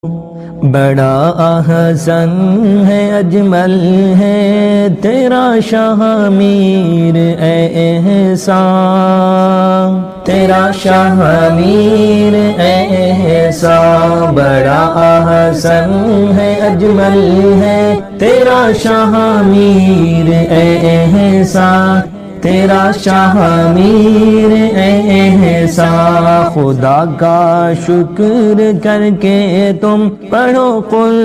بڑا احسن ہے اجمل ہے تیرا شاہ میر اے احسان، تیرا شاہ میر اے احسان، بڑا احسن ہے اجمل ہے تیرا شاہ میر اے احسان، تیرا شاہ میر اے احسان۔ خدا کا شکر کر کے تم پڑھو قل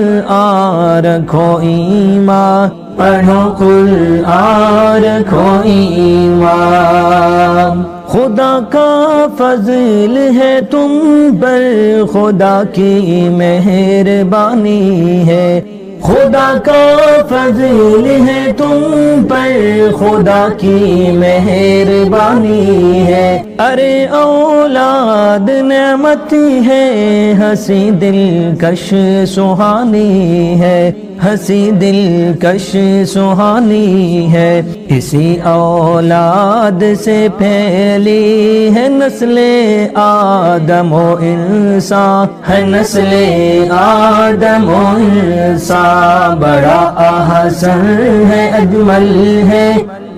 رکھو ایمان، پڑھو قل رکھو ایمان۔ خدا کا فضل ہے تم پر، خدا کی مہربانی ہے، خدا کا فضل ہے تم پر، خدا کی مہربانی ہے۔ ارے اولاد نعمت ہے، ہنسی دلکش سہانی ہے، ہنسی دلکش سہانی ہے۔ اسی اولاد سے پھیلی ہے نسل آدم و انسان، ہے نسل آدم و انسان۔ بڑا احسن ہے اجمل ہے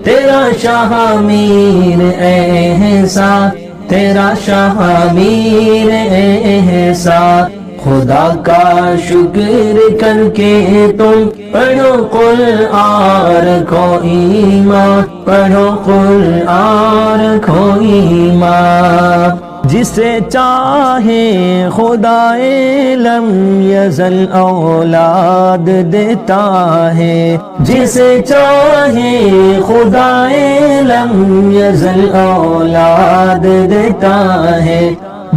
تیرا شاہ میر اے احسان، تیرا شاہ میر اے احسان۔ خدا کا شکر کر کے تم پڑھو قل رکھو ایمان، پڑھو قل رکھو ایمان۔ جسے چاہے خدا لم یزل اولاد دیتا ہے، جسے چاہے خدا لم یزل اولاد دیتا ہے۔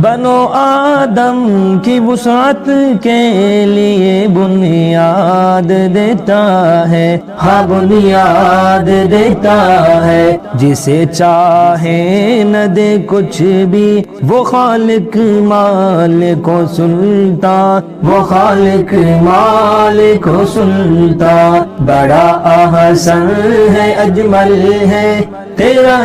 بنو آدم کی وسعت کے لیے بنیاد دیتا ہے، ہاں بنیاد دیتا ہے۔ جسے چاہے نہ دے کچھ بھی، وہ خالق مالک و سلطان، وہ خالق مالک و سلطان۔ بڑا احسن ہے اجمل ہے تیرا